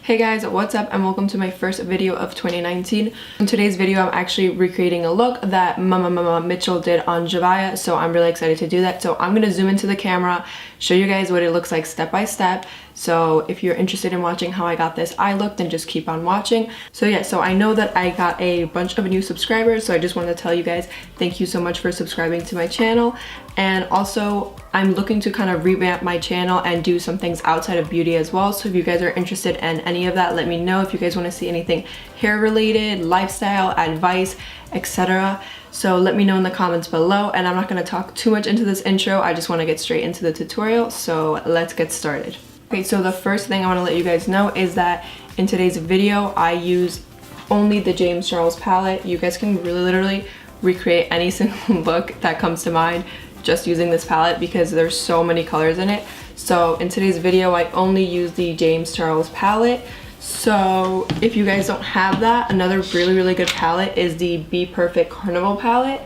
Hey guys, what's up and welcome to my first video of 2019. In today's video, I'm actually recreating a look that Mmmmitchell did on Zhavia, so I'm really excited to do that. So I'm going to zoom into the camera, show you guys what it looks like step by step. So if you're interested in watching how I got this eye look, then just keep on watching. So yeah, so I know that I got a bunch of new subscribers, so I just wanted to tell you guys thank you so much for subscribing to my channel. And also I'm looking to kind of revamp my channel and do some things outside of beauty as well. So if you guys are interested in any of that, let me know. If you guys want to see anything hair related, lifestyle, advice, etc. So let me know in the comments below. And I'm not going to talk too much into this intro. I just want to get straight into the tutorial. So let's get started. Okay, so the first thing I want to let you guys know is that in today's video, I use only the James Charles palette. You guys can really literally recreate any single look that comes to mind just using this palette because there's so many colors in it. So in today's video, I only use the James Charles palette. So if you guys don't have that, another really good palette is the Be Perfect Carnival palette.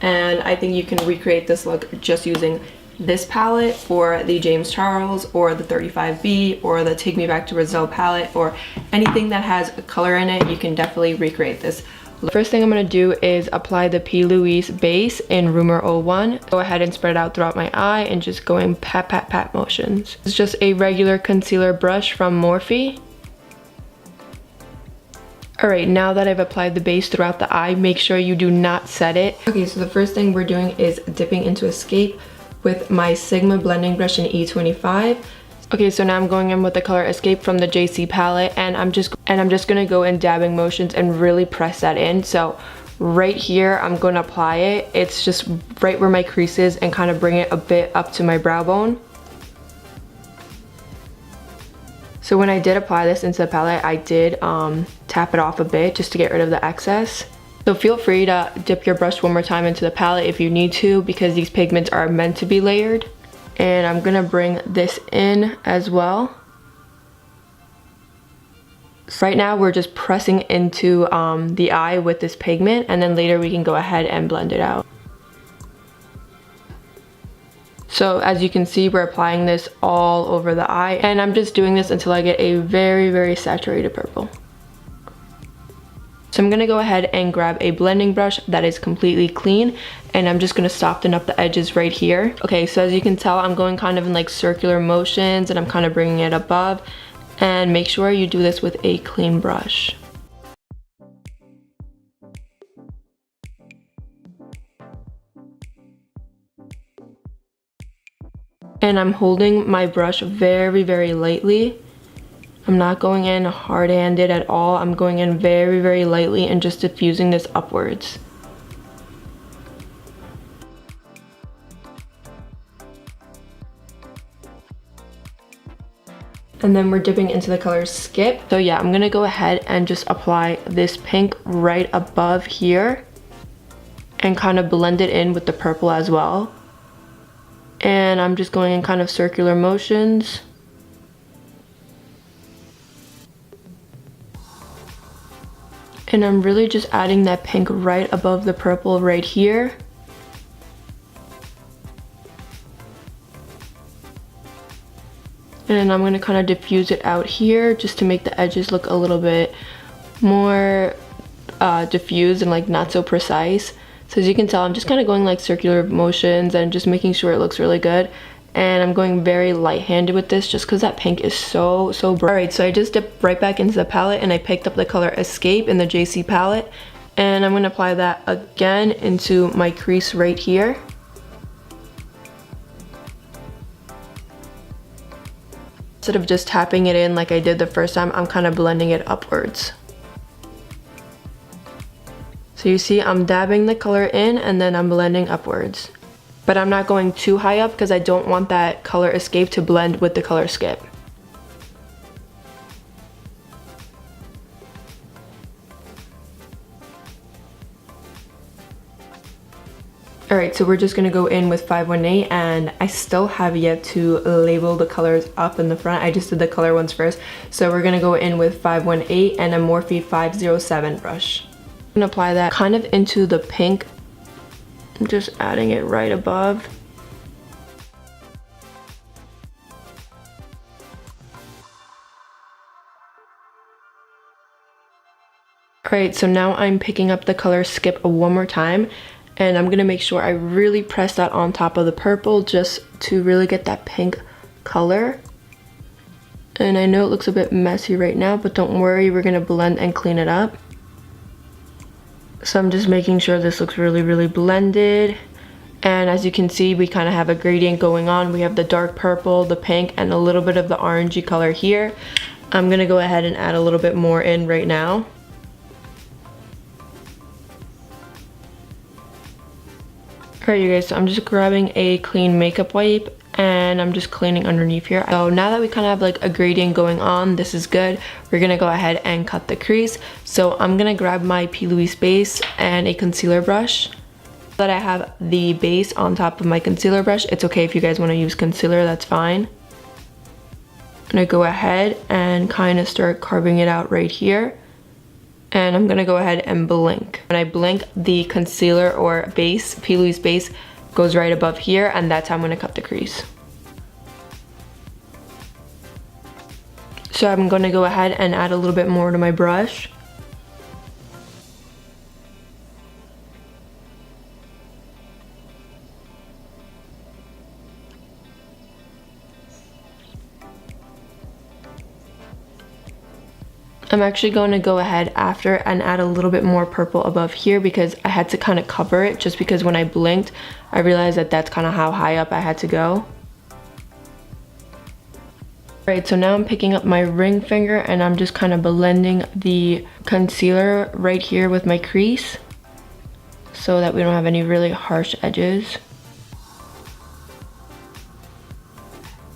And I think you can recreate this look just using this palette or the James Charles or the 35B or the Take Me Back to Brazil palette or anything that has a color in it. You can definitely recreate this. The first thing I'm going to do is apply the P. Louise base in Rumor 01. Go ahead and spread it out throughout my eye and just go in pat motions. It's just a regular concealer brush from Morphe. Alright, now that I've applied the base throughout the eye, make sure you do not set it. Okay, so the first thing we're doing is dipping into Escape with my Sigma blending brush in E25. Okay, so now I'm going in with the color Escape from the JC palette, and I'm just gonna go in dabbing motions and really press that in. So right here, I'm gonna apply it. It's just right where my crease is and kind of bring it a bit up to my brow bone. So when I did apply this into the palette, I did tap it off a bit just to get rid of the excess. So feel free to dip your brush one more time into the palette if you need to, because these pigments are meant to be layered. And I'm gonna bring this in as well. So right now we're just pressing into the eye with this pigment, and then later we can go ahead and blend it out. So as you can see, we're applying this all over the eye, and I'm just doing this until I get a very saturated purple. So I'm gonna go ahead and grab a blending brush that is completely clean, and I'm just gonna soften up the edges right here. Okay, so as you can tell, I'm going kind of in like circular motions and I'm kind of bringing it above, and make sure you do this with a clean brush. And I'm holding my brush very lightly. I'm not going in hard-handed at all. I'm going in very lightly and just diffusing this upwards. And then we're dipping into the color Skip. So yeah, I'm gonna go ahead and just apply this pink right above here and kind of blend it in with the purple as well. And I'm just going in kind of circular motions. And I'm really just adding that pink right above the purple right here. And I'm gonna kind of diffuse it out here just to make the edges look a little bit more diffused and like not so precise. So as you can tell, I'm just kind of going like circular motions and just making sure it looks really good. And I'm going very light-handed with this just because that pink is so bright. Alright, so I just dipped right back into the palette and I picked up the color Escape in the JC palette. And I'm going to apply that again into my crease right here. Instead of just tapping it in like I did the first time, I'm kind of blending it upwards. So you see, I'm dabbing the color in and then I'm blending upwards. But I'm not going too high up because I don't want that color Escape to blend with the color Skip. Alright, so we're just going to go in with 518, and I still have yet to label the colors up in the front. I just did the color ones first. So we're going to go in with 518 and a Morphe 507 brush. I'm going to apply that kind of into the pink. I'm just adding it right above. Alright, so now I'm picking up the color Skip one more time, and I'm gonna make sure I really press that on top of the purple just to really get that pink color. And I know it looks a bit messy right now, but don't worry, we're gonna blend and clean it up. So I'm just making sure this looks really blended. And as you can see, we kind of have a gradient going on. We have the dark purple, the pink, and a little bit of the orangey color here. I'm gonna go ahead and add a little bit more in right now. Alright you guys, so I'm just grabbing a clean makeup wipe and I'm just cleaning underneath here. So now that we kind of have like a gradient going on, this is good. We're gonna go ahead and cut the crease. So I'm gonna grab my P. Louise base and a concealer brush. So that I have the base on top of my concealer brush. It's okay if you guys want to use concealer, that's fine. I'm gonna go ahead and kind of start carving it out right here. And I'm gonna go ahead and blink. When I blink, the concealer or base, P. Louise base, goes right above here, and that's how I'm gonna cut the crease. So I'm gonna go ahead and add a little bit more to my brush. I'm actually going to go ahead after and add a little bit more purple above here because I had to kind of cover it just because when I blinked, I realized that that's kind of how high up I had to go. Alright, so now I'm picking up my ring finger and I'm just kind of blending the concealer right here with my crease so that we don't have any really harsh edges.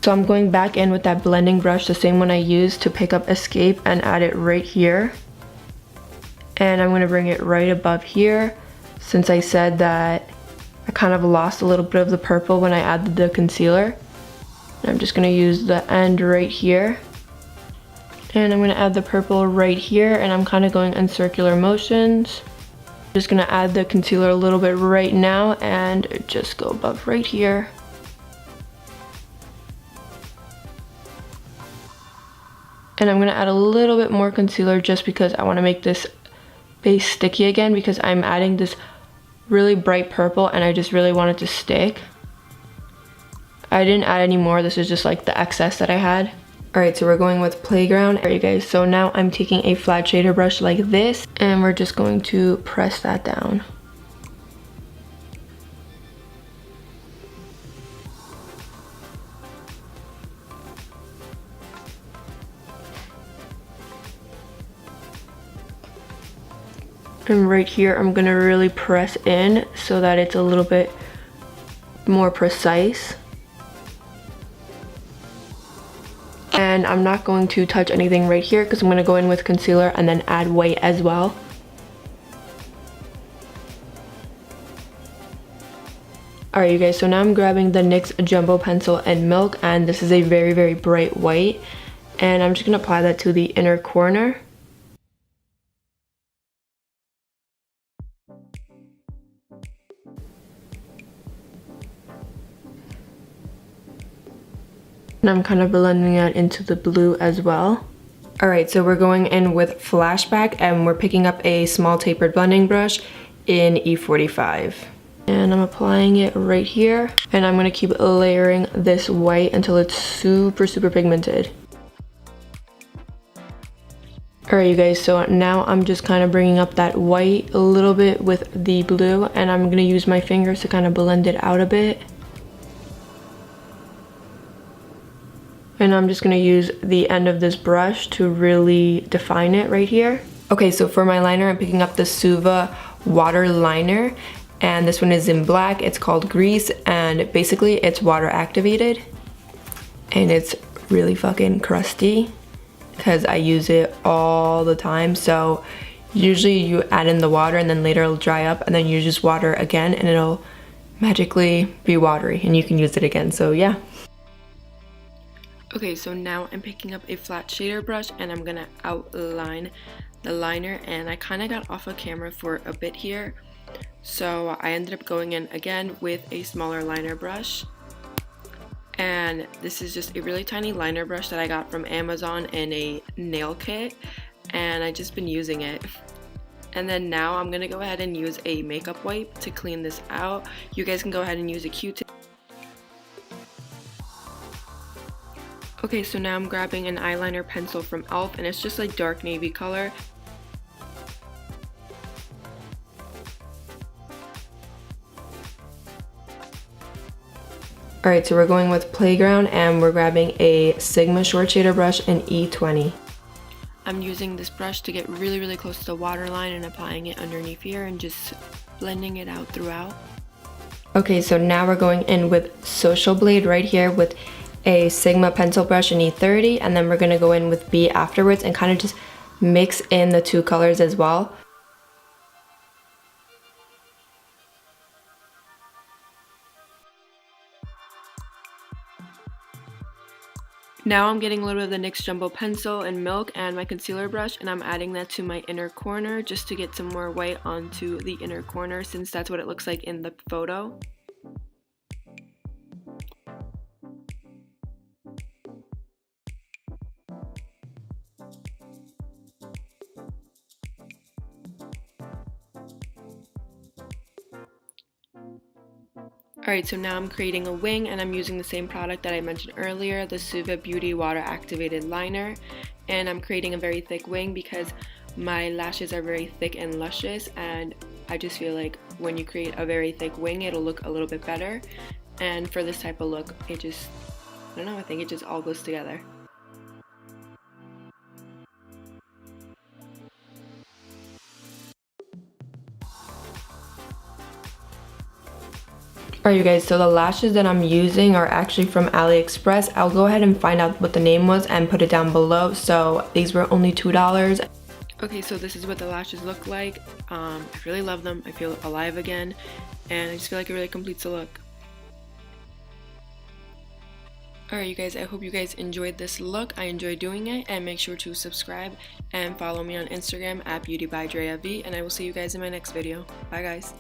So I'm going back in with that blending brush, the same one I used to pick up Escape, and add it right here. And I'm going to bring it right above here since I said that I kind of lost a little bit of the purple when I added the concealer. And I'm just going to use the end right here. And I'm going to add the purple right here, and I'm kind of going in circular motions. I'm just going to add the concealer a little bit right now and just go above right here. And I'm going to add a little bit more concealer just because I want to make this base sticky again because I'm adding this really bright purple and I just really want it to stick. I didn't add any more, this is just like the excess that I had. Alright, so we're going with Playground. Alright you guys, so now I'm taking a flat shader brush like this and we're just going to press that down. And right here, I'm gonna really press in so that it's a little bit more precise. And I'm not going to touch anything right here because I'm gonna go in with concealer and then add white as well. Alright you guys, so now I'm grabbing the NYX Jumbo Pencil and Milk, and this is a very bright white. And I'm just gonna apply that to the inner corner. And I'm kind of blending that into the blue as well. Alright, so we're going in with Flashback and we're picking up a small tapered blending brush in E45. And I'm applying it right here. And I'm going to keep layering this white until it's super pigmented. Alright you guys, so now I'm just kind of bringing up that white a little bit with the blue, and I'm going to use my fingers to kind of blend it out a bit. And I'm just going to use the end of this brush to really define it right here. Okay, so for my liner, I'm picking up the Suva water liner. And this one is in black. It's called Grease. And basically, it's water activated. And it's really fucking crusty because I use it all the time. So usually you add in the water and then later it'll dry up. And then you just water again and it'll magically be watery. And you can use it again. So yeah. Okay, so now I'm picking up a flat shader brush and I'm gonna outline the liner, and I kind of got off of camera for a bit here, so I ended up going in again with a smaller liner brush. And this is just a really tiny liner brush that I got from Amazon in a nail kit, and I've just been using it. And then now I'm gonna go ahead and use a makeup wipe to clean this out. You guys can go ahead and use a Q-tip. Okay, so now I'm grabbing an eyeliner pencil from e.l.f. and it's just like dark navy color. Alright, so we're going with Playground and we're grabbing a Sigma short shader brush in E20. I'm using this brush to get really close to the waterline and applying it underneath here and just blending it out throughout. Okay, so now we're going in with Social Blade right here with a Sigma pencil brush in E30, and then we're going to go in with B afterwards and kind of just mix in the two colors as well. Now I'm getting a little bit of the NYX Jumbo Pencil in Milk and my concealer brush, and I'm adding that to my inner corner just to get some more white onto the inner corner, since that's what it looks like in the photo. Alright, so now I'm creating a wing and I'm using the same product that I mentioned earlier, the Zhavia Beauty Water Activated Liner. And I'm creating a very thick wing because my lashes are very thick and luscious, and I just feel like when you create a very thick wing, it'll look a little bit better. And for this type of look, it just, I don't know, I think it just all goes together. Alright you guys, so the lashes that I'm using are actually from AliExpress. I'll go ahead and find out what the name was and put it down below. So these were only $2. Okay, so this is what the lashes look like. I really love them. I feel alive again, and I just feel like it really completes the look. Alright you guys, I hope you guys enjoyed this look. I enjoyed doing it, and make sure to subscribe and follow me on Instagram at beautybydreav, and I will see you guys in my next video. Bye guys.